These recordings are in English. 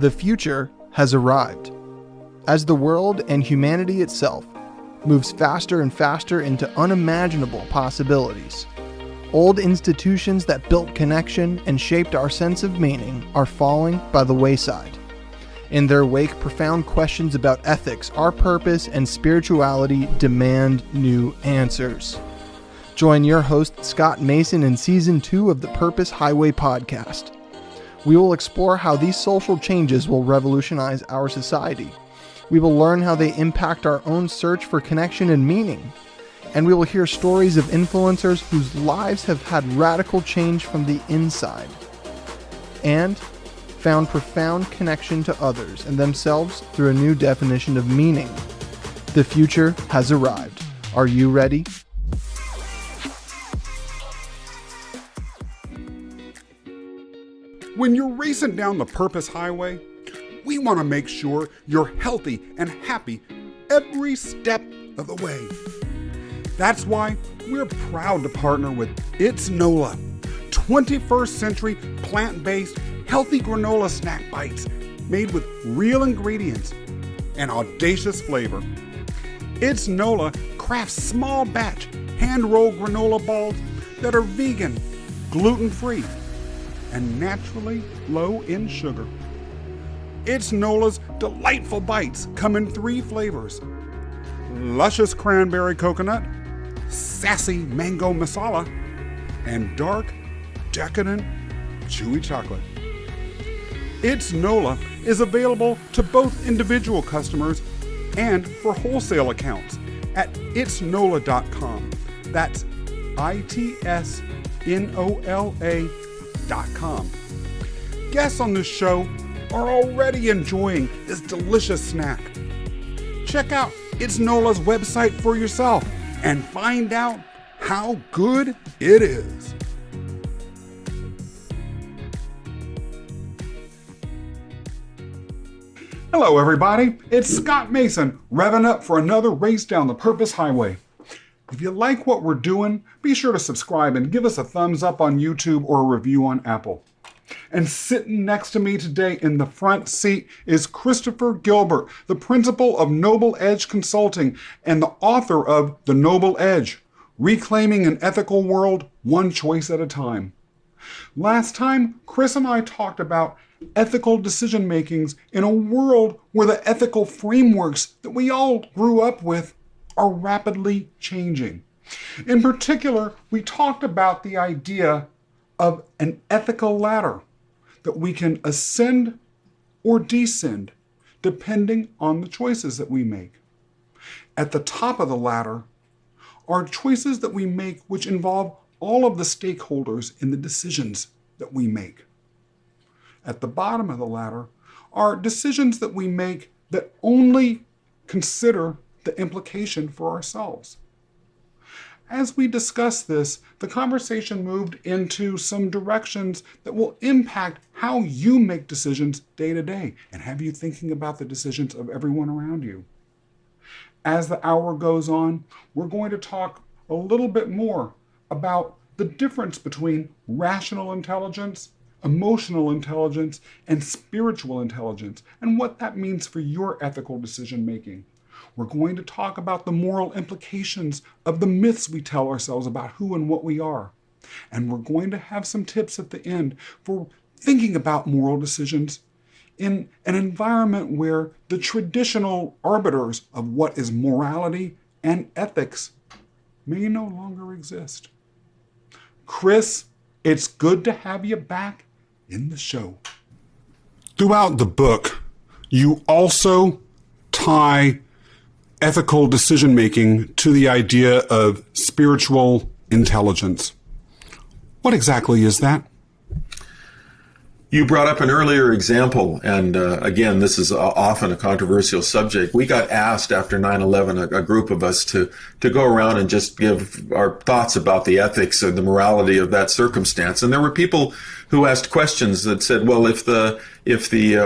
The future has arrived. As the world and humanity itself moves faster and faster into unimaginable possibilities, old institutions that built connection and shaped our sense of meaning are falling by the wayside. In their wake, profound questions about ethics, our purpose, and spirituality demand new answers. Join your host, Scott Mason, in Season 2 of the Purpose Highway podcast. We will explore how these social changes will revolutionize our society. We will learn how they impact our own search for connection and meaning. And we will hear stories of influencers whose lives have had radical change from the inside and found profound connection to others and themselves through a new definition of meaning. The future has arrived. Are you ready? When you're racing down the Purpose Highway, we want to make sure you're healthy and happy every step of the way. That's why we're proud to partner with It's NOLA, 21st century plant-based healthy granola snack bites made with real ingredients and audacious flavor. It's NOLA crafts small batch hand-rolled granola balls that are vegan, gluten-free, and naturally low in sugar. It's NOLA's delightful bites come in 3 flavors: luscious cranberry coconut, sassy mango masala, and dark, decadent, chewy chocolate. It's NOLA is available to both individual customers and for wholesale accounts at itsnola.com. That's ITSNOLA.com. Guests on this show are already enjoying this delicious snack. Check out It's NOLA's website for yourself and find out how good it is. Hello everybody, it's Scott Mason, revving up for another race down the Purpose Highway. If you like what we're doing, be sure to subscribe and give us a thumbs up on YouTube or a review on Apple. And sitting next to me today in the front seat is Christopher Gilbert, the principal of Noble Edge Consulting and the author of The Noble Edge, Reclaiming an Ethical World, One Choice at a Time. Last time, Chris and I talked about ethical decision makings in a world where the ethical frameworks that we all grew up with are rapidly changing. In particular, we talked about the idea of an ethical ladder that we can ascend or descend depending on the choices that we make. At the top of the ladder are choices that we make which involve all of the stakeholders in the decisions that we make. At the bottom of the ladder are decisions that we make that only consider the implication for ourselves. As we discussed this, the conversation moved into some directions that will impact how you make decisions day to day and have you thinking about the decisions of everyone around you. As the hour goes on, we're going to talk a little bit more about the difference between rational intelligence, emotional intelligence, and spiritual intelligence, and what that means for your ethical decision making. We're going to talk about the moral implications of the myths we tell ourselves about who and what we are. And we're going to have some tips at the end for thinking about moral decisions in an environment where the traditional arbiters of what is morality and ethics may no longer exist. Chris, it's good to have you back in the show. Throughout the book, you also tie ethical decision-making to the idea of spiritual intelligence. What exactly is that? You brought up an earlier example, and again, this is often a controversial subject. We got asked after 9/11, a group of us, to go around and just give our thoughts about the ethics or the morality of that circumstance. And there were people who asked questions that said, well, if the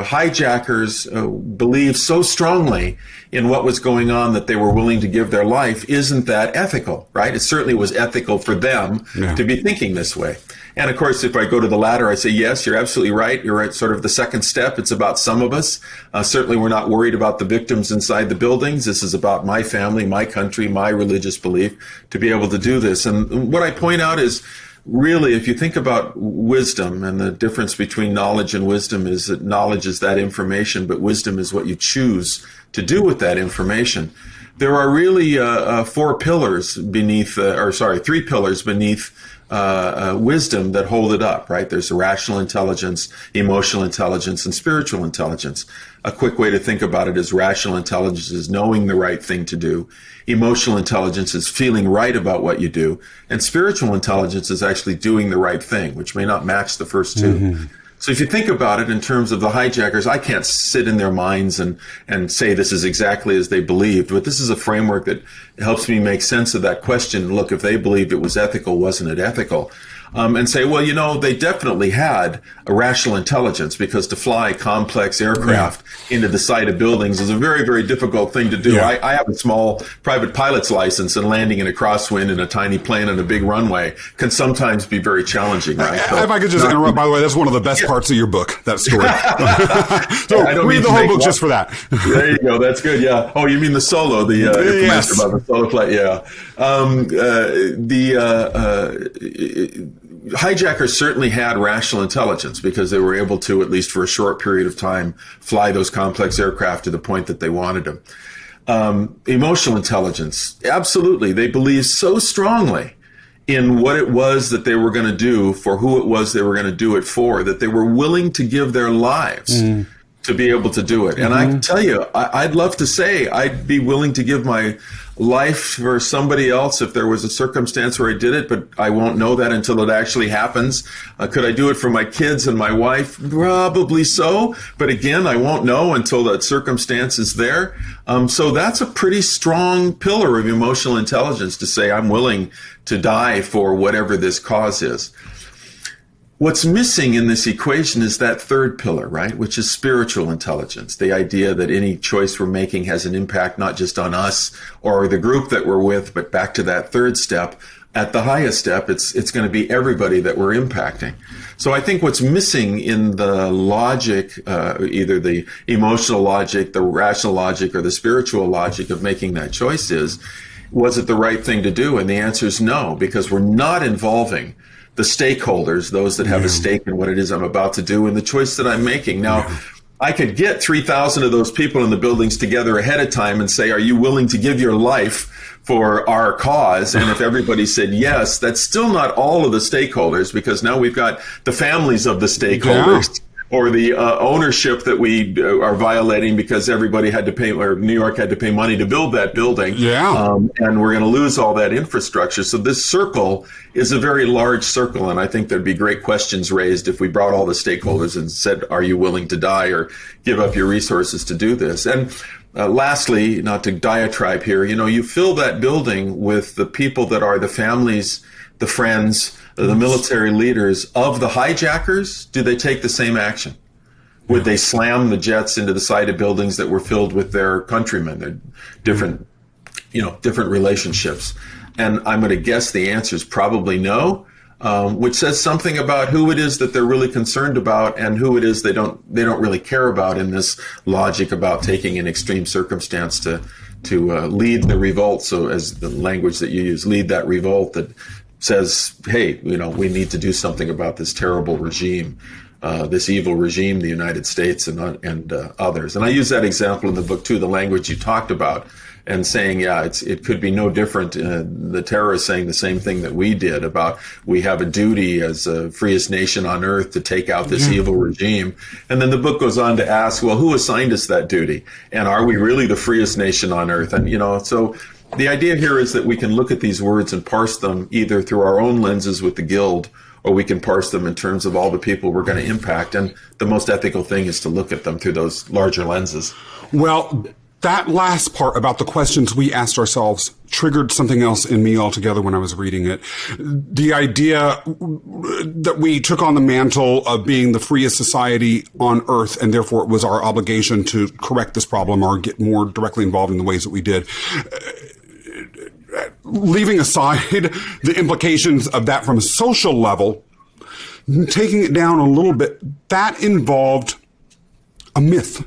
hijackers believed so strongly in what was going on that they were willing to give their life, isn't that ethical, right? It certainly was ethical for them to be thinking this way. And of course, if I go to the latter, I say, yes, you're absolutely right. You're at sort of the second step. It's about some of us. Certainly, we're not worried about the victims inside the buildings. This is about my family, my country, my religious belief to be able to do this. And what I point out is, really, if you think about wisdom, and the difference between knowledge and wisdom is that knowledge is that information, but wisdom is what you choose to do with that information. There are really three pillars beneath wisdom that hold it up, right? There's rational intelligence, emotional intelligence, and spiritual intelligence. A quick way to think about it is rational intelligence is knowing the right thing to do. Emotional intelligence is feeling right about what you do. And spiritual intelligence is actually doing the right thing, which may not match the first two. Mm-hmm. So if you think about it in terms of the hijackers, I can't sit in their minds and say this is exactly as they believed, but this is a framework that helps me make sense of that question. Look, if they believed it was ethical, wasn't it ethical? And say, well, they definitely had a rational intelligence, because to fly complex aircraft into the side of buildings is a very, very difficult thing to do. Yeah. I have a small private pilot's license, and landing in a crosswind in a tiny plane on a big runway can sometimes be very challenging, right? So, if I could just interrupt, by the way, that's one of the best parts of your book, that story. So read the whole book just for that. There you go. That's good. Yeah. Oh, you mean the solo, the yes. About the solo flight. Yeah. Hijackers certainly had rational intelligence, because they were able to, at least for a short period of time, fly those complex aircraft to the point that they wanted them. Emotional intelligence, absolutely. They believed so strongly in what it was that they were going to do, for who it was they were going to do it for, that they were willing to give their lives to be able to do it. Mm-hmm. And I can tell you, I'd love to say I'd be willing to give my life for somebody else if there was a circumstance where I did it, but I won't know that until it actually happens. Could I do it for my kids and my wife? Probably so. But again, I won't know until that circumstance is there. So that's a pretty strong pillar of emotional intelligence, to say I'm willing to die for whatever this cause is. What's missing in this equation is that third pillar, right? Which is spiritual intelligence. The idea that any choice we're making has an impact not just on us or the group that we're with, but back to that third step. At the highest step, it's going to be everybody that we're impacting. So I think what's missing in the logic, either the emotional logic, the rational logic, or the spiritual logic of making that choice is, was it the right thing to do? And the answer is no, because we're not involving the stakeholders, those that have a stake in what it is I'm about to do and the choice that I'm making. Now, I could get 3,000 of those people in the buildings together ahead of time and say, are you willing to give your life for our cause? And if everybody said yes, that's still not all of the stakeholders, because now we've got the families of the stakeholders. Or the ownership that we are violating, because everybody had to pay, or New York had to pay money to build that building. And we're going to lose all that infrastructure. So this circle is a very large circle. And I think there'd be great questions raised if we brought all the stakeholders and said, are you willing to die or give up your resources to do this? And lastly, not to diatribe here, you fill that building with the people that are the families, the friends, the military leaders of the hijackers. Do they take the same action? Would they slam the jets into the side of buildings that were filled with their countrymen? They're different relationships. And I'm going to guess the answer is probably no, which says something about who it is that they're really concerned about and who it is they don't really care about in this logic about taking an extreme circumstance to lead the revolt. So as the language that you use, lead that revolt that says, hey, we need to do something about this terrible regime, this evil regime, the United States and others. And I use that example in the book too, the language you talked about, and saying, it could be no different. The terrorists saying the same thing that we did about, we have a duty as the freest nation on earth to take out this evil regime. And then the book goes on to ask, well, who assigned us that duty? And are we really the freest nation on earth? And, so the idea here is that we can look at these words and parse them either through our own lenses with the Guild, or we can parse them in terms of all the people we're going to impact. And the most ethical thing is to look at them through those larger lenses. Well, that last part about the questions we asked ourselves triggered something else in me altogether when I was reading it. The idea that we took on the mantle of being the freest society on earth, and therefore it was our obligation to correct this problem or get more directly involved in the ways that we did. Leaving aside the implications of that from a social level, taking it down a little bit, that involved a myth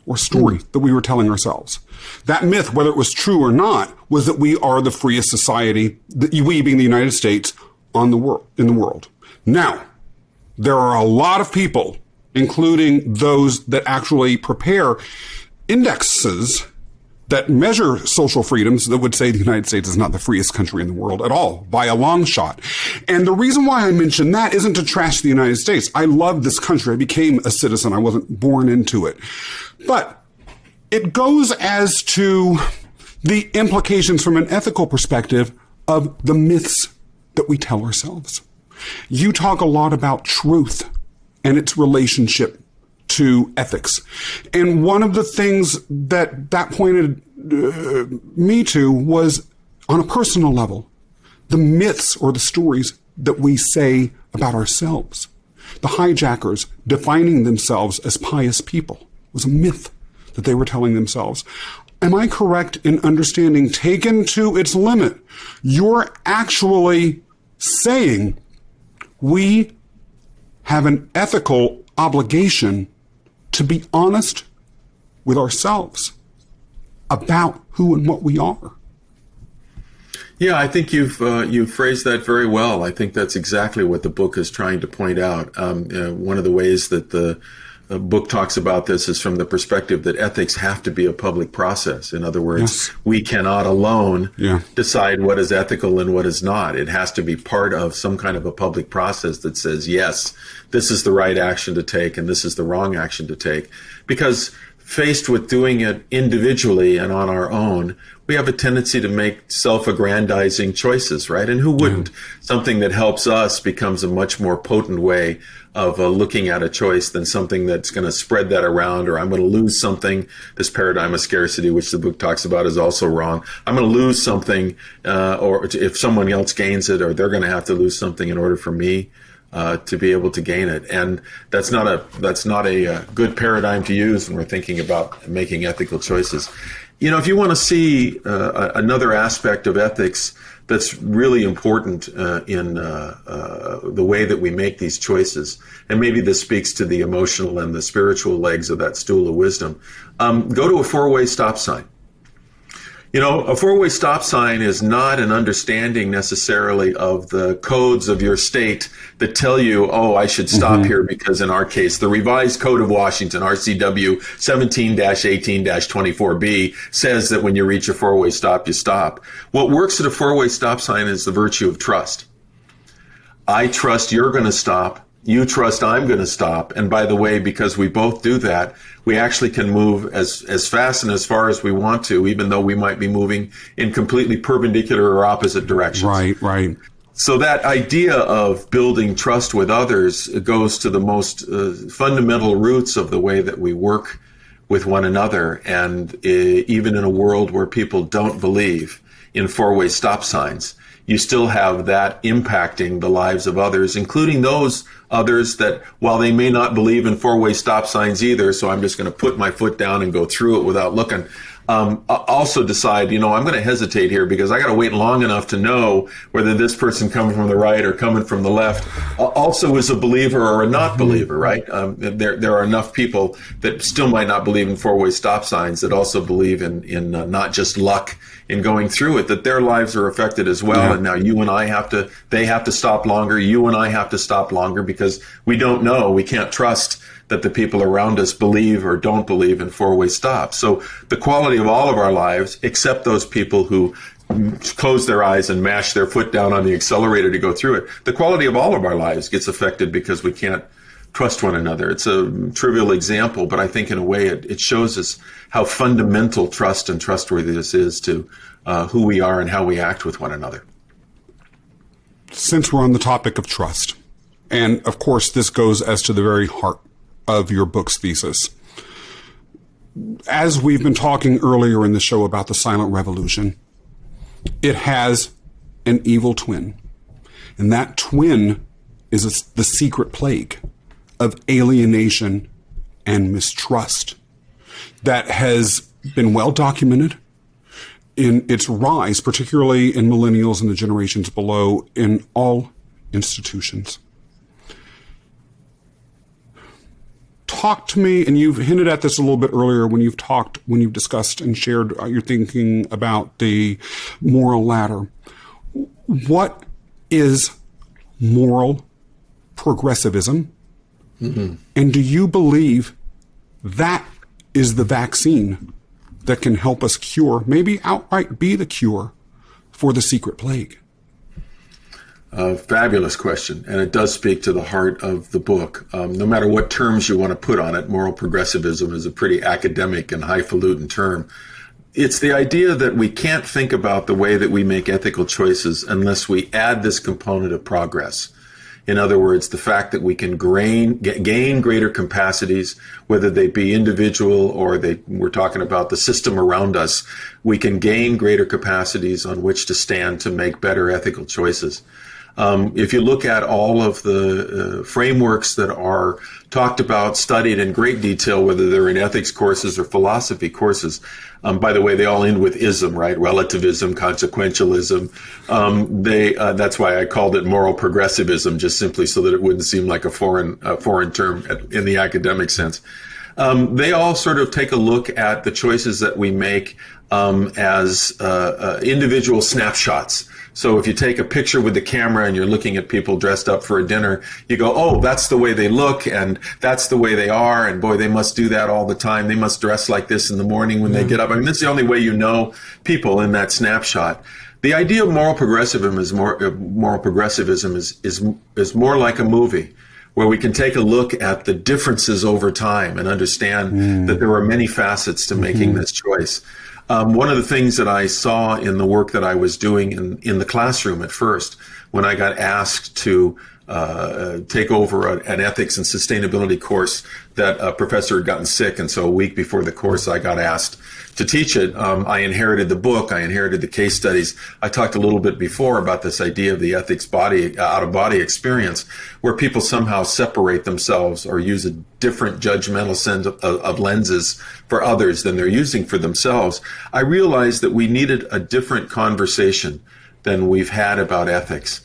or story that we were telling ourselves. That myth, whether it was true or not, was that we are the freest society, we being the United States, in the world. Now, there are a lot of people, including those that actually prepare indexes that measure social freedoms, that would say the United States is not the freest country in the world at all, by a long shot. And the reason why I mention that isn't to trash the United States. I love this country. I became a citizen. I wasn't born into it. But it goes as to the implications from an ethical perspective of the myths that we tell ourselves. You talk a lot about truth and its relationship to ethics. And one of the things that pointed me to was, on a personal level, the myths or the stories that we say about ourselves. The hijackers defining themselves as pious people was a myth that they were telling themselves. Am I correct in understanding, taken to its limit, you're actually saying we have an ethical obligation to be honest with ourselves about who and what we are? Yeah, I think you've phrased that very well. I think that's exactly what the book is trying to point out. One of the ways that the book talks about this is from the perspective that ethics have to be a public process. In other words, yes, we cannot alone decide what is ethical and what is not. It has to be part of some kind of a public process that says, yes, this is the right action to take and this is the wrong action to take. Because faced with doing it individually and on our own, we have a tendency to make self-aggrandizing choices, right? And who wouldn't? Something that helps us becomes a much more potent way of looking at a choice than something that's going to spread that around, or I'm going to lose something. This paradigm of scarcity, which the book talks about, is also wrong. I'm going to lose something, or if someone else gains it, or they're going to have to lose something in order for me to be able to gain it. And that's not a good paradigm to use when we're thinking about making ethical choices. You know, if you want to see another aspect of ethics that's really important in the way that we make these choices, and maybe this speaks to the emotional and the spiritual legs of that stool of wisdom, go to a four-way stop sign. You know, a four-way stop sign is not an understanding necessarily of the codes of your state that tell you, oh, I should stop here because in our case, the revised code of Washington, RCW 17-18-24B, says that when you reach a four-way stop, you stop. What works at a four-way stop sign is the virtue of trust. I trust you're going to stop. You trust I'm going to stop. And by the way, because we both do that, we actually can move as fast and as far as we want to, even though we might be moving in completely perpendicular or opposite directions. Right. So that idea of building trust with others goes to the most fundamental roots of the way that we work with one another. And even in a world where people don't believe in four-way stop signs, you still have that impacting the lives of others, including those others that, while they may not believe in four-way stop signs either, so I'm just going to put my foot down and go through it without looking, also decide, you know, I'm going to hesitate here because I got to wait long enough to know whether this person coming from the right or coming from the left also is a believer or a not believer, right? There are enough people that still might not believe in four-way stop signs that also believe in not just luck in going through it, that their lives are affected as well. Yeah. And now they have to stop longer. You and I have to stop longer because we don't know. We can't trust that the people around us believe or don't believe in four-way stops. So the quality of all of our lives, except those people who close their eyes and mash their foot down on the accelerator to go through it, the quality of all of our lives gets affected because we can't trust one another. It's a trivial example, but I think in a way it shows us how fundamental trust and trustworthiness is to who we are and how we act with one another. Since we're on the topic of trust, and of course this goes as to the very heart of your book's thesis, as we've been talking earlier in the show about the silent revolution, it has an evil twin. And that twin is the secret plague of alienation and mistrust that has been well documented in its rise, particularly in millennials and the generations below, in all institutions. talk to me, and you've hinted at this a little bit earlier when you've discussed and shared your thinking about the moral ladder. What is moral progressivism? Mm-hmm. And do you believe that is the vaccine that can help us cure, maybe outright be the cure for the secret plague? Fabulous question, and it does speak to the heart of the book. No matter what terms you want to put on it, moral progressivism is a pretty academic and highfalutin term. It's the idea that we can't think about the way that we make ethical choices unless we add this component of progress. In other words, the fact that we can gain greater capacities, whether they be individual or we're talking about the system around us, we can gain greater capacities on which to stand to make better ethical choices. If you look at all of the frameworks that are talked about, studied in great detail, whether they're in ethics courses or philosophy courses, by the way, they all end with ism, right? Relativism, consequentialism. That's why I called it moral progressivism, just simply so that it wouldn't seem like a foreign term in the academic sense. They all sort of take a look at the choices that we make as individual snapshots. So if you take a picture with the camera and you're looking at people dressed up for a dinner, you go, oh, that's the way they look and that's the way they are. And boy, they must do that all the time. They must dress like this in the morning when they get up. I mean, that's the only way you know people in that snapshot. The idea of moral progressivism is more like a movie, where we can take a look at the differences over time and understand that there are many facets to making this choice. One of the things that I saw in the work that I was doing in the classroom at first, when I got asked to take over an ethics and sustainability course that a professor had gotten sick, and so a week before the course I got asked to teach it. I inherited the book, I inherited the case studies. I talked a little bit before about this idea of the ethics out-of-body experience, where people somehow separate themselves or use a different judgmental sense of lenses for others than they're using for themselves. I realized that we needed a different conversation than we've had about ethics,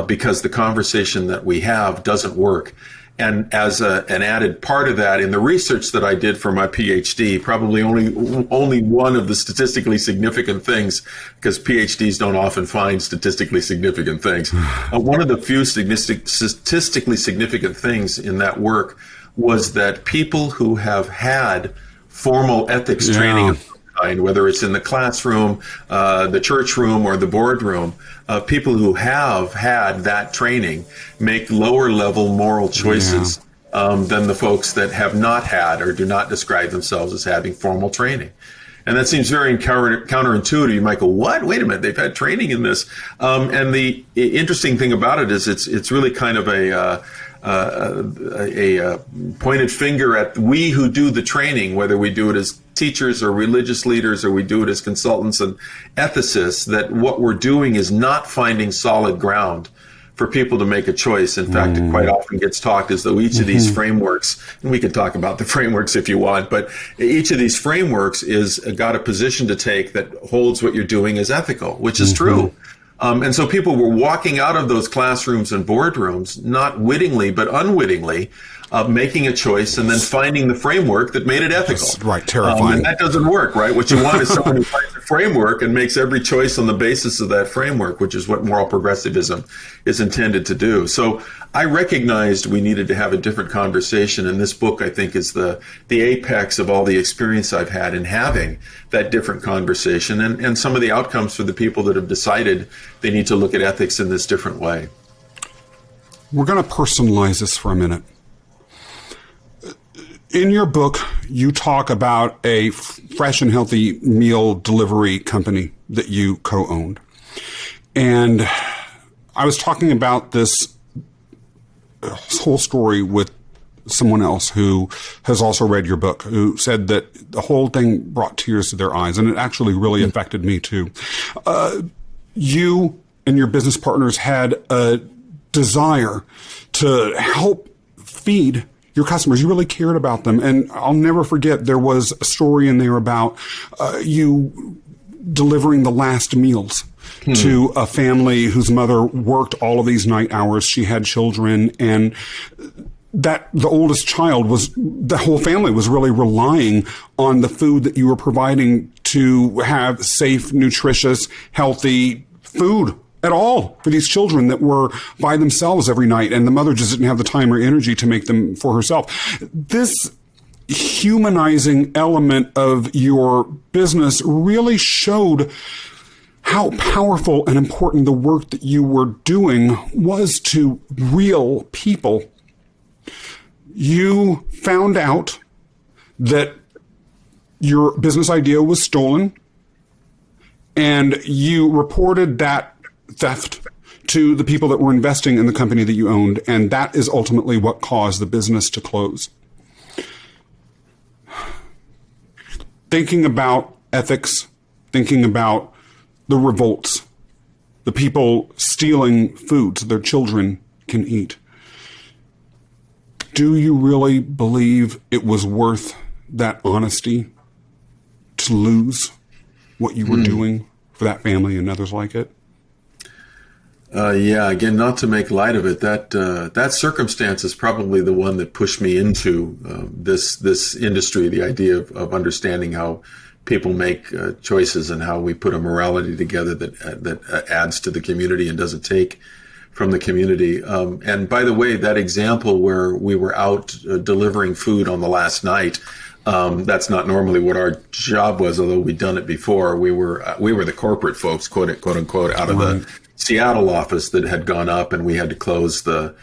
because the conversation that we have doesn't work. And as an added part of that, in the research that I did for my PhD, probably only one of the statistically significant things, because PhDs don't often find statistically significant things. One of the few statistically significant things in that work was that people who have had formal ethics training of some kind, whether it's in the classroom, the church room, or the boardroom, people who have had that training make lower level moral choices than the folks that have not had or do not describe themselves as having formal training. And that seems very counterintuitive. You might go, what? Wait a minute, they've had training in this. And the interesting thing about it is it's really kind of a pointed finger at we who do the training, whether we do it as teachers or religious leaders or we do it as consultants and ethicists, that what we're doing is not finding solid ground for people to make a choice. In fact, it quite often gets talked as though each of these frameworks, and we can talk about the frameworks if you want, but each of these frameworks is got a position to take that holds what you're doing as ethical, which is true. And so people were walking out of those classrooms and boardrooms, not wittingly, but unwittingly, making a choice and then finding the framework that made it ethical. That's right, terrifying. And that doesn't work, right? What you want is someone who finds a framework and makes every choice on the basis of that framework, which is what moral progressivism is intended to do. So I recognized we needed to have a different conversation, and this book, I think, is the apex of all the experience I've had in having that different conversation and some of the outcomes for the people that have decided they need to look at ethics in this different way. We're going to personalize this for a minute. In your book, you talk about a fresh and healthy meal delivery company that you co-owned. And I was talking about this whole story with someone else who has also read your book, who said that the whole thing brought tears to their eyes, and it actually really affected me too. You and your business partners had a desire to help feed your customers. You really cared about them. And I'll never forget, there was a story in there about you delivering the last meals to a family whose mother worked all of these night hours. She had children, and that the oldest child the whole family was really relying on the food that you were providing to have safe, nutritious, healthy food at all for these children that were by themselves every night, and the mother just didn't have the time or energy to make them for herself. This humanizing element of your business really showed how powerful and important the work that you were doing was to real people. You found out that your business idea was stolen, and you reported that theft to the people that were investing in the company that you owned, and that is ultimately what caused the business to close. Thinking about ethics, thinking about the revolts, the people stealing food so their children can eat. Do you really believe it was worth that honesty to lose what you were doing for that family and others like it? Yeah, again, not to make light of it, that circumstance is probably the one that pushed me into this industry, the idea of understanding how people make choices and how we put a morality together that adds to the community and doesn't take from the community. And by the way, that example where we were out delivering food on the last night, that's not normally what our job was, although we'd done it before. We were the corporate folks, quote unquote, out of the Seattle office that had gone up, and we had to close the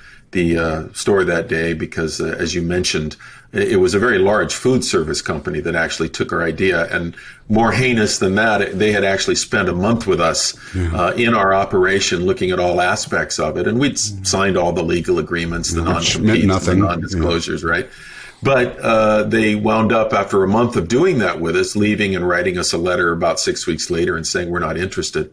store that day because, as you mentioned, it was a very large food service company that actually took our idea. And more heinous than that, they had actually spent a month with us in our operation looking at all aspects of it. And we'd signed all the legal agreements, the non-competes, the non-disclosures, right? But they wound up, after a month of doing that with us, leaving and writing us a letter about 6 weeks later and saying we're not interested.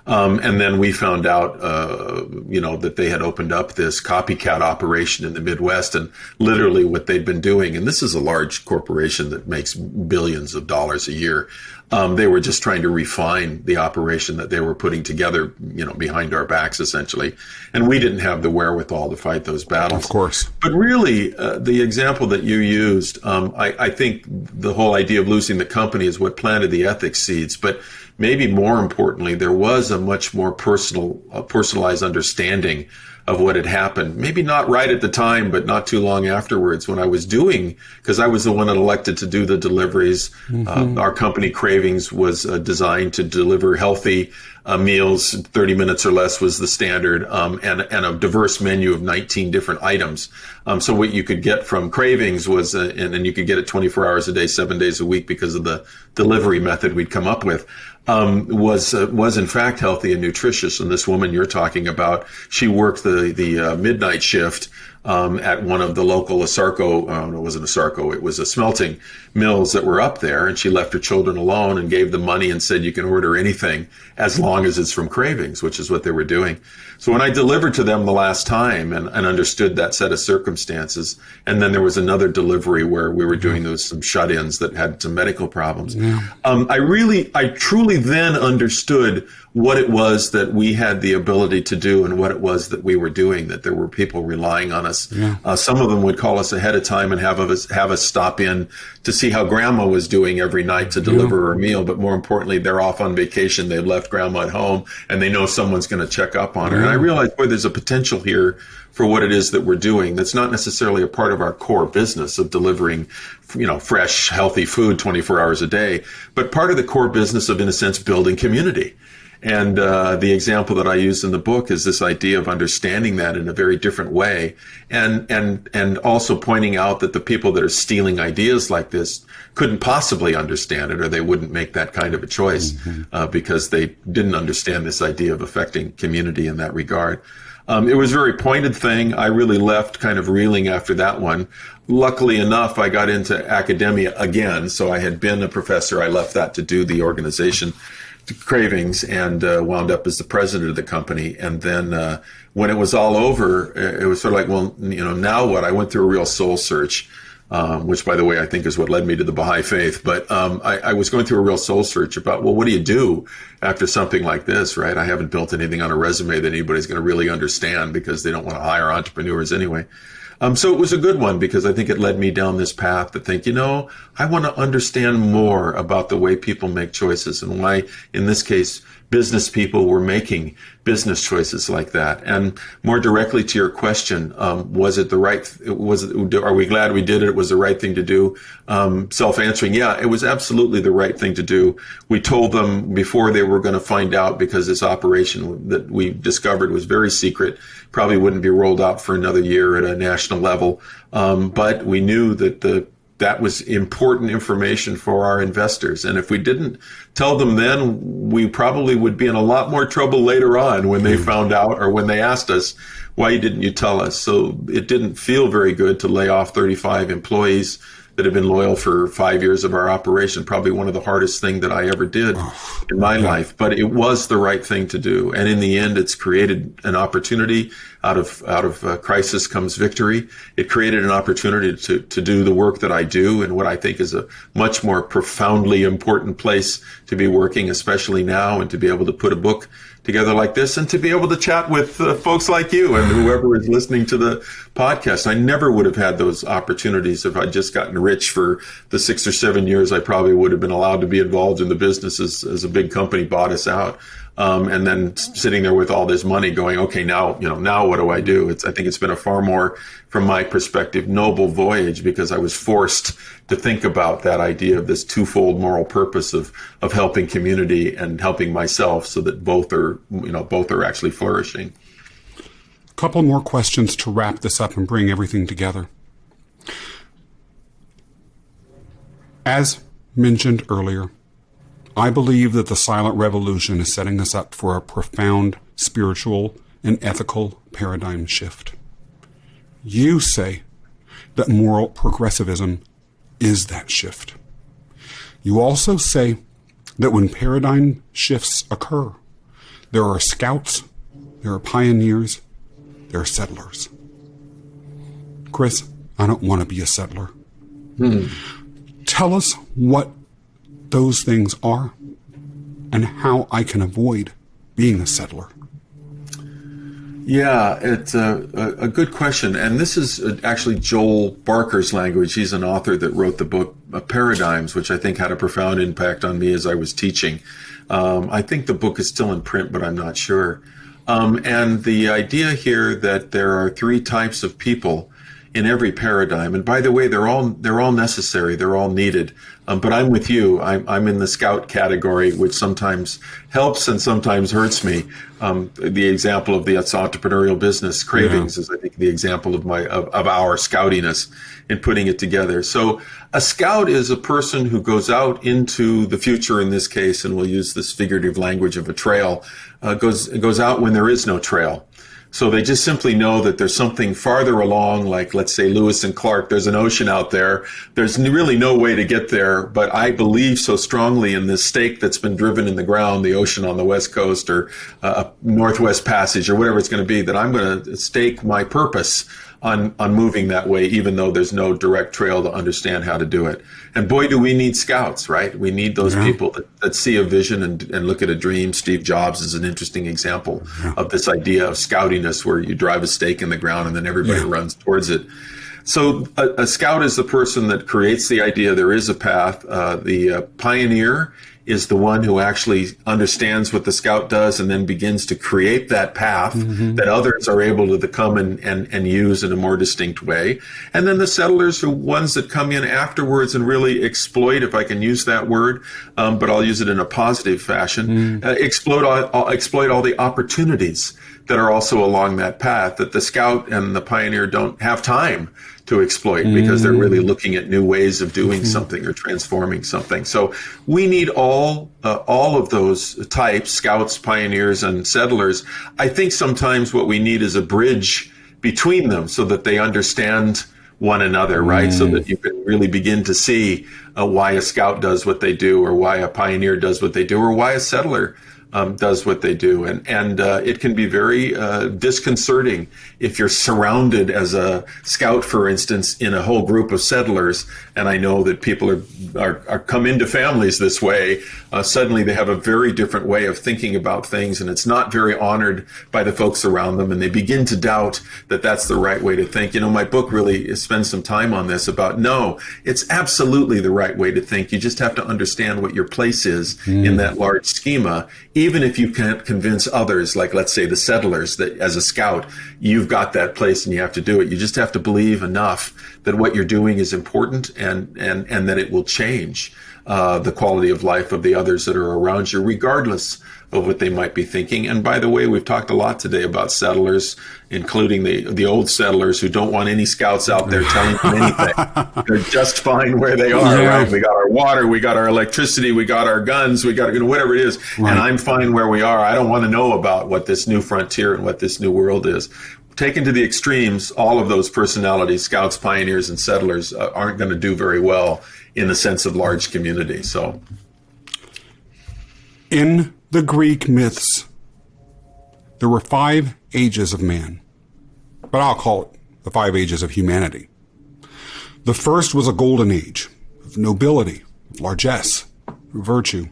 And then we found out, that they had opened up this copycat operation in the Midwest, and literally what they'd been doing, and this is a large corporation that makes billions of dollars a year. They were just trying to refine the operation that they were putting together, behind our backs, essentially. And we didn't have the wherewithal to fight those battles. Of course. But really, the example that you used, I think the whole idea of losing the company is what planted the ethics seeds. But maybe more importantly, there was a much more personalized understanding of what had happened. Maybe not right at the time, but not too long afterwards, when I was because I was the one that elected to do the deliveries. Our company, Cravings, was designed to deliver healthy meals. 30 minutes or less was the standard, and a diverse menu of 19 different items. So what you could get from Cravings was, and you could get it 24 hours a day, 7 days a week, because of the delivery method we'd come up with, was in fact healthy and nutritious. And this woman you're talking about, she worked the midnight shift at one of the local Asarco, it wasn't Asarco, it was a smelting mills that were up there, and she left her children alone and gave them money and said, you can order anything as long as it's from Cravings, which is what they were doing. So when I delivered to them the last time and understood that set of circumstances, and then there was another delivery where we were doing some shut-ins that had some medical problems, I truly then understood what it was that we had the ability to do and what it was that we were doing, that there were people relying on us. Some of them would call us ahead of time and have us stop in to see how grandma was doing every night to deliver her meal. But more importantly, they're off on vacation. They've left grandma at home and they know someone's going to check up on her. And I realized, boy, there's a potential here for what it is that we're doing that's not necessarily a part of our core business of delivering, fresh, healthy food 24 hours a day, but part of the core business of, in a sense, building community. And the example that I used in the book is this idea of understanding that in a very different way, and also pointing out that the people that are stealing ideas like this couldn't possibly understand it, or they wouldn't make that kind of a choice because they didn't understand this idea of affecting community in that regard. It was a very pointed thing. I really left kind of reeling after that one. Luckily enough, I got into academia again. So I had been a professor. I left that to do the organization Cravings and wound up as the president of the company. And then when it was all over, it was sort of like, well, now what? I went through a real soul search, which, by the way, I think is what led me to the Baha'i faith. But I was going through a real soul search about, well, what do you do after something like this, right? I haven't built anything on a resume that anybody's going to really understand because they don't want to hire entrepreneurs anyway. So it was a good one because I think it led me down this path to think, I want to understand more about the way people make choices and why, in this case, business people were making business choices like that. And more directly to your question, are we glad we did it? It was the right thing to do? Self-answering, yeah, it was absolutely the right thing to do. We told them before they were going to find out, because this operation that we discovered was very secret, probably wouldn't be rolled out for another year at a national level. But we knew that was important information for our investors. And if we didn't tell them then, we probably would be in a lot more trouble later on when they found out, or when they asked us, why didn't you tell us? So it didn't feel very good to lay off 35 employees that have been loyal for 5 years of our operation. Probably one of the hardest things that I ever did in my life, but it was the right thing to do. And in the end, it's created an opportunity. Out of crisis comes victory. It created an opportunity to do the work that I do, and what I think is a much more profoundly important place to be working, especially now, and to be able to put a book together like this, and to be able to chat with folks like you and whoever is listening to the podcast. I never would have had those opportunities if I'd just gotten rich for the 6 or 7 years I probably would have been allowed to be involved in the business as a big company bought us out. And then sitting there with all this money going, okay, now what do I do? I think it's been a far more, from my perspective, noble voyage, because I was forced to think about that idea of this twofold moral purpose of helping community and helping myself, so that both are actually flourishing. A couple more questions to wrap this up and bring everything together. As mentioned earlier, I believe that the silent revolution is setting us up for a profound spiritual and ethical paradigm shift. You say that moral progressivism is that shift. You also say that when paradigm shifts occur, there are scouts, there are pioneers, there are settlers. Chris, I don't want to be a settler. Tell us what those things are and how I can avoid being a settler. Yeah, it's a good question. And this is actually Joel Barker's language. He's an author that wrote the book Paradigms, which I think had a profound impact on me as I was teaching. I think the book is still in print, but I'm not sure. And the idea here that there are 3 types of people in every paradigm. And by the way, they're all necessary. They're all needed. But I'm with you. I'm in the scout category, which sometimes helps and sometimes hurts me. The example of the entrepreneurial business cravings is, I think, the example of our scoutiness in putting it together. So a scout is a person who goes out into the future, in this case, and we'll use this figurative language of a trail, goes out when there is no trail. So they just simply know that there's something farther along, like, let's say, Lewis and Clark, there's an ocean out there. There's really no way to get there, but I believe so strongly in this stake that's been driven in the ground, the ocean on the West Coast, or a Northwest Passage, or whatever it's going to be, that I'm going to stake my purpose on moving that way, even though there's no direct trail to understand how to do it. And boy, do we need scouts, right? We need those people that see a vision and look at a dream. Steve Jobs is an interesting example of this idea of scoutiness, where you drive a stake in the ground and then everybody runs towards it. So a scout is the person that creates the idea there is a path. The pioneer is the one who actually understands what the scout does and then begins to create that path that others are able to come and use in a more distinct way. And then the settlers are ones that come in afterwards and really exploit, if I can use that word, but I'll use it in a positive fashion, exploit all the opportunities that are also along that path that the scout and the pioneer don't have time to exploit, because they're really looking at new ways of doing something or transforming something. So we need all of those types, scouts, pioneers, and settlers. I think sometimes what we need is a bridge between them so that they understand one another, right? So that you can really begin to see why a scout does what they do, or why a pioneer does what they do, or why a settler does what they do. And it can be very disconcerting if you're surrounded as a scout, for instance, in a whole group of settlers. And I know that people are come into families this way. Suddenly they have a very different way of thinking about things, and it's not very honored by the folks around them. And they begin to doubt that that's the right way to think. My book really spends some time on this about, no, it's absolutely the right way to think. You just have to understand what your place is in that large schema. Even if you can't convince others, like let's say the settlers, that as a scout, you've got that place and you have to do it. You just have to believe enough that what you're doing is important and that it will change the quality of life of the others that are around you, regardless of what they might be thinking. And by the way, we've talked a lot today about settlers, including the old settlers who don't want any scouts out there telling them anything. They're just fine where they are, right? We got our water, we got our electricity, we got our guns, we got whatever it is. Right. And I'm fine where we are. I don't want to know about what this new frontier and what this new world is. Taken to the extremes, all of those personalities, scouts, pioneers, and settlers, aren't going to do very well in the sense of large community. So, in the Greek myths, there were 5 ages of man, but I'll call it the 5 ages of humanity. The first was a golden age of nobility, of largesse, of virtue.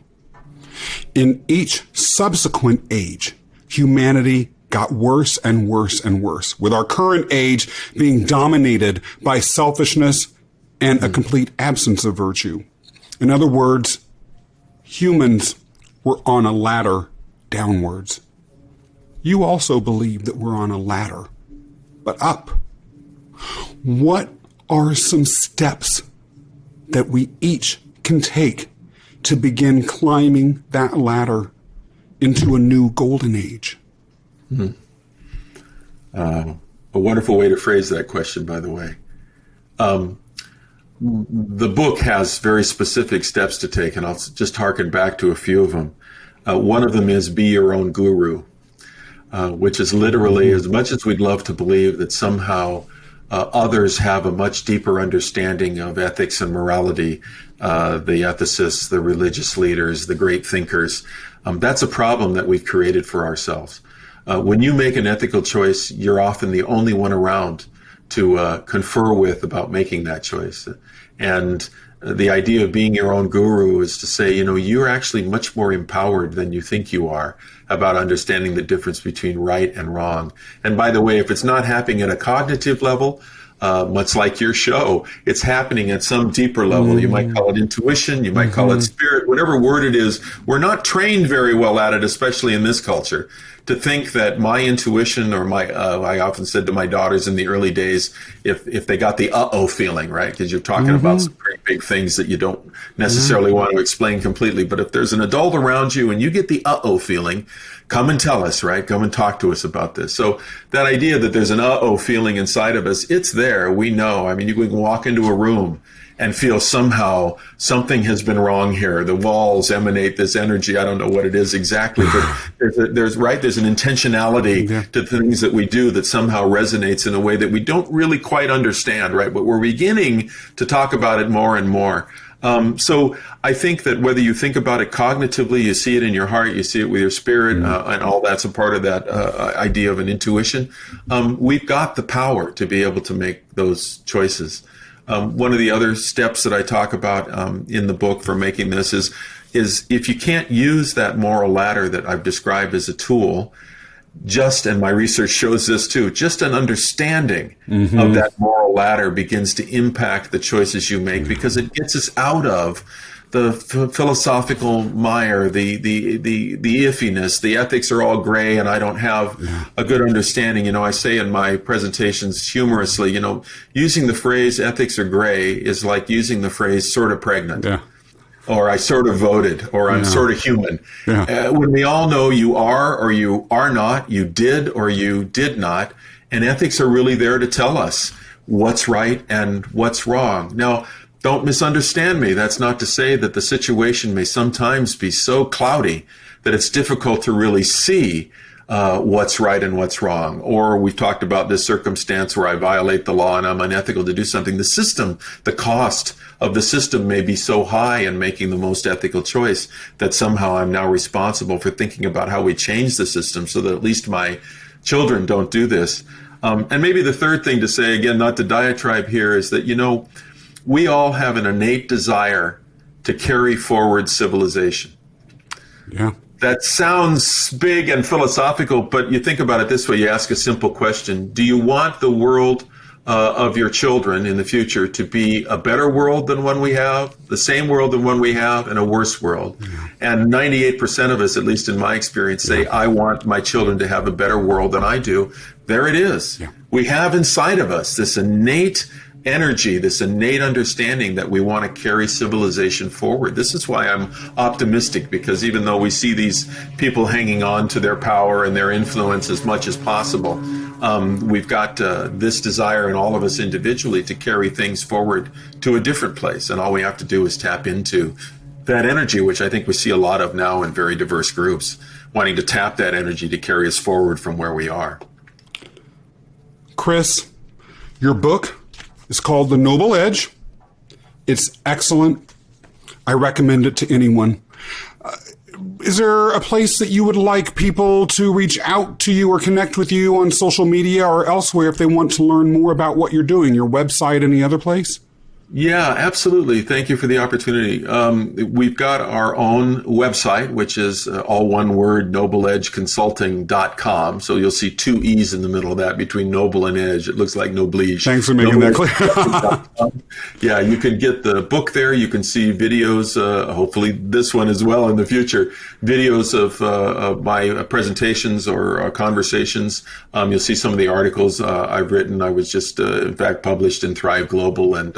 In each subsequent age, humanity got worse and worse and worse, with our current age being dominated by selfishness and a complete absence of virtue. In other words, humans were on a ladder downwards. You also believe that we're on a ladder, but up. What are some steps that we each can take to begin climbing that ladder into a new golden age? A wonderful way to phrase that question, by the way. The book has very specific steps to take, and I'll just harken back to a few of them. One of them is be your own guru, which is literally, as much as we'd love to believe that somehow others have a much deeper understanding of ethics and morality, the ethicists, the religious leaders, the great thinkers, that's a problem that we've created for ourselves. When you make an ethical choice, you're often the only one around to confer with about making that choice. And the idea of being your own guru is to say, you're actually much more empowered than you think you are about understanding the difference between right and wrong. And by the way, if it's not happening at a cognitive level, much like your show, it's happening at some deeper level. You might call it intuition, you might call it spirit, whatever word it is. We're not trained very well at it, especially in this culture, to think that my intuition or I often said to my daughters in the early days, if they got the uh-oh feeling, right? Because you're talking about some pretty big things that you don't necessarily want to explain completely. But if there's an adult around you and you get the uh-oh feeling, come and tell us, right? Come and talk to us about this. So that idea that there's an uh-oh feeling inside of us, it's there. We know. I mean, you can walk into a room and feel somehow something has been wrong here. The walls emanate this energy. I don't know what it is exactly, but there's an intentionality to things that we do that somehow resonates in a way that we don't really quite understand, right? But we're beginning to talk about it more and more. So I think that whether you think about it cognitively, you see it in your heart, you see it with your spirit, and all that's a part of that idea of an intuition. We've got the power to be able to make those choices. One of the other steps that I talk about in the book for making this is if you can't use that moral ladder that I've described as a tool, and my research shows this too, just an understanding of that moral ladder begins to impact the choices you make, because it gets us out of the philosophical mire, the iffiness. The ethics are all gray, and I don't have a good understanding. I say in my presentations humorously, using the phrase ethics are gray is like using the phrase sort of pregnant. Yeah. Or I sort of voted, or I'm sort of human. Yeah. When we all know you are or you are not, you did or you did not, and ethics are really there to tell us what's right and what's wrong. Now, don't misunderstand me. That's not to say that the situation may sometimes be so cloudy that it's difficult to really see what's right and what's wrong. Or we've talked about this circumstance where I violate the law and I'm unethical to do something. The system, the cost of the system may be so high in making the most ethical choice that somehow I'm now responsible for thinking about how we change the system so that at least my children don't do this. And maybe the third thing to say, again, not to diatribe here, is that, we all have an innate desire to carry forward civilization. Yeah. That sounds big and philosophical, but you think about it this way. You ask a simple question. Do you want the world of your children in the future to be a better world than one we have, the same world than one we have, and a worse world? Yeah. And 98% of us, at least in my experience, say, I want my children to have a better world than I do. There it is. Yeah. We have inside of us this innate energy, this innate understanding that we want to carry civilization forward. This is why I'm optimistic, because even though we see these people hanging on to their power and their influence as much as possible, we've got this desire in all of us individually to carry things forward to a different place. And all we have to do is tap into that energy, which I think we see a lot of now in very diverse groups, wanting to tap that energy to carry us forward from where we are. Chris, your book is called The Noble Edge. It's excellent. I recommend it to anyone. Is there a place that you would like people to reach out to you or connect with you on social media or elsewhere if they want to learn more about what you're doing? Your website, any other place? Yeah, absolutely. Thank you for the opportunity. We've got our own website, which is all one word, nobleedgeconsulting.com. So you'll see two E's in the middle of that between noble and edge. It looks like noblige. Thanks for making that clear. Yeah, you can get the book there. You can see videos, hopefully this one as well in the future, videos of my presentations or conversations. You'll see some of the articles I've written. I was just, in fact, published in Thrive Global and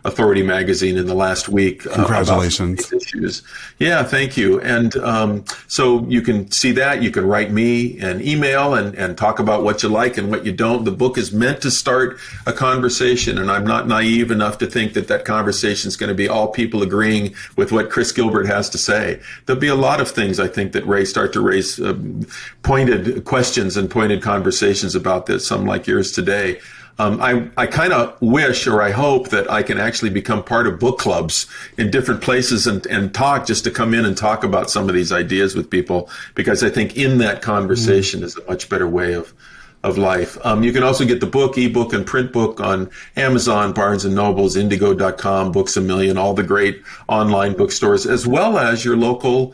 Authority Magazine in the last week. Congratulations. Issues. Yeah, thank you. And so you can see that. You can write me an email and talk about what you like and what you don't. The book is meant to start a conversation, and I'm not naive enough to think that conversation is going to be all people agreeing with what Chris Gilbert has to say. There'll be a lot of things, I think, that start to raise pointed questions and pointed conversations about this, some like yours today. I kind of wish, or I hope, that I can actually become part of book clubs in different places and talk, just to come in and talk about some of these ideas with people, because I think in that conversation is a much better way of life. You can also get the book, ebook, and print book on Amazon, Barnes & Nobles, Indigo.com, Books A Million, all the great online bookstores, as well as your local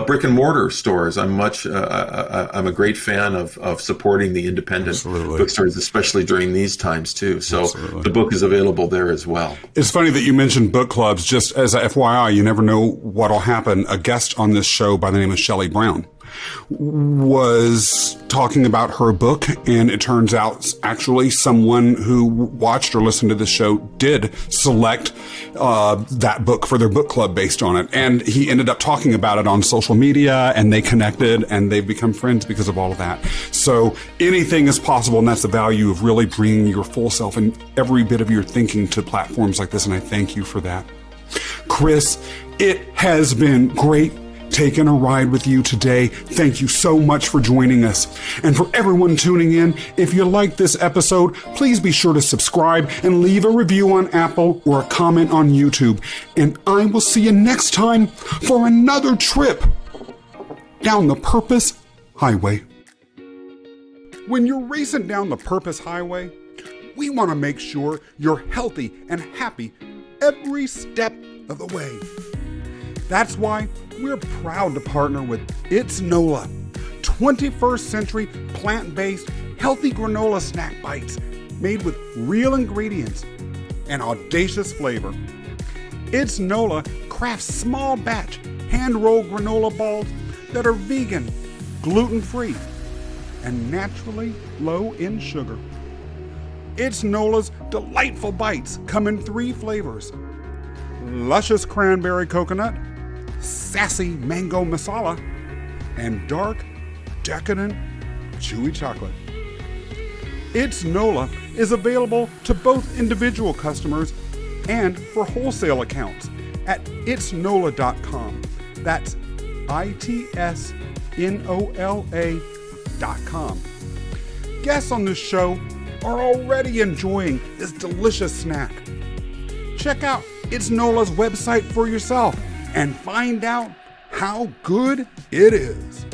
brick and mortar stores. I'm a great fan of supporting the independent bookstores, especially during these times too. So the book is available there as well. It's funny that you mentioned book clubs. Just as a FYI, you never know what'll happen. A guest on this show by the name of Shelley Brown was talking about her book, and it turns out actually someone who watched or listened to the show did select that book for their book club based on it, and he ended up talking about it on social media, and they connected, and they've become friends because of all of that. So anything is possible, and that's the value of really bringing your full self and every bit of your thinking to platforms like this, and I thank you for that. Chris, it has been great taking a ride with you today. Thank you so much for joining us. And for everyone tuning in, if you like this episode, please be sure to subscribe and leave a review on Apple or a comment on YouTube. And I will see you next time for another trip down the Purpose Highway. When you're racing down the Purpose Highway, we want to make sure you're healthy and happy every step of the way. That's why we're proud to partner with It's NOLA, 21st century plant-based healthy granola snack bites made with real ingredients and audacious flavor. It's NOLA crafts small batch hand-rolled granola balls that are vegan, gluten-free, and naturally low in sugar. It's NOLA's delightful bites come in 3 flavors: luscious cranberry coconut, sassy mango masala, and dark, decadent, chewy chocolate. It's NOLA is available to both individual customers and for wholesale accounts at itsnola.com. That's itsnola.com. precipice.com. Guests on this show are already enjoying this delicious snack. Check out It's Nola's website for yourself and find out how good it is.